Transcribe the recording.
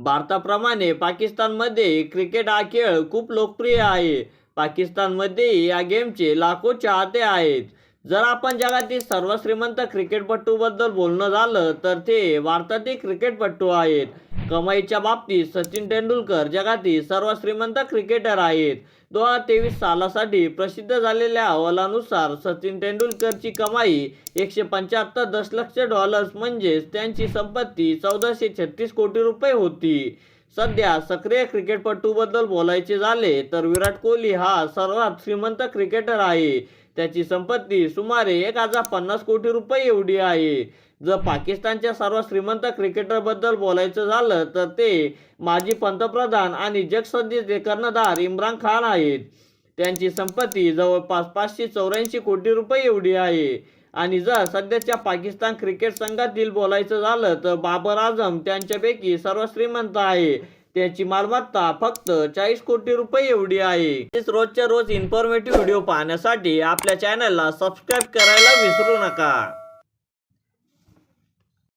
भारताप्रमाणे पाकिस्तानमध्ये क्रिकेट हा खेळ खूप लोकप्रिय आहे. पाकिस्तानमध्ये या गेमचे लाखो चाहते आहेत. जर आपण जगातील सर्व श्रीमंत क्रिकेटपटूबद्दल बोलणं झालं तर ते भारतातील क्रिकेटपटू आहेत. कमाईच्या बाबतीत सचिन तेंडुलकर जगातील सर्वात श्रीमंत क्रिकेटर आहेत. 2023 सालासाठी प्रसिद्ध झालेल्या अहवालानुसार सचिन तेंडुलकरची कमाई $175 दशलक्ष म्हणजेच त्यांची संपत्ती 1436 कोटी रुपये होती. सध्या सक्रिय क्रिकेटपटूबद्दल बोलायचे झाले तर विराट कोहली हा सर्वात श्रीमंत क्रिकेटर आहे. त्याची संपत्ती सुमारे 1050 कोटी रुपये एवढी आहे. जर पाकिस्तानच्या सर्वात श्रीमंत क्रिकेटरबद्दल बोलायचं झालं तर ते माजी पंतप्रधान आणि जगसद्दीचे कर्णधार इम्रान खान आहेत. त्यांची संपत्ती जवळपास 584 कोटी रुपये एवढी आहे. आणि जर सध्याच्या पाकिस्तान क्रिकेट संघातील बोलायचं झालं तर बाबर आझम त्यांच्यापैकी सर्वात श्रीमंत आहे. त्याची मालमत्ता फक्त 40 कोटी रुपये एवढी आहे. रोजच्या रोज इन्फॉर्मेटिव्ह व्हिडिओ पाहण्यासाठी आपल्या चॅनलला सबस्क्राईब करायला विसरू नका.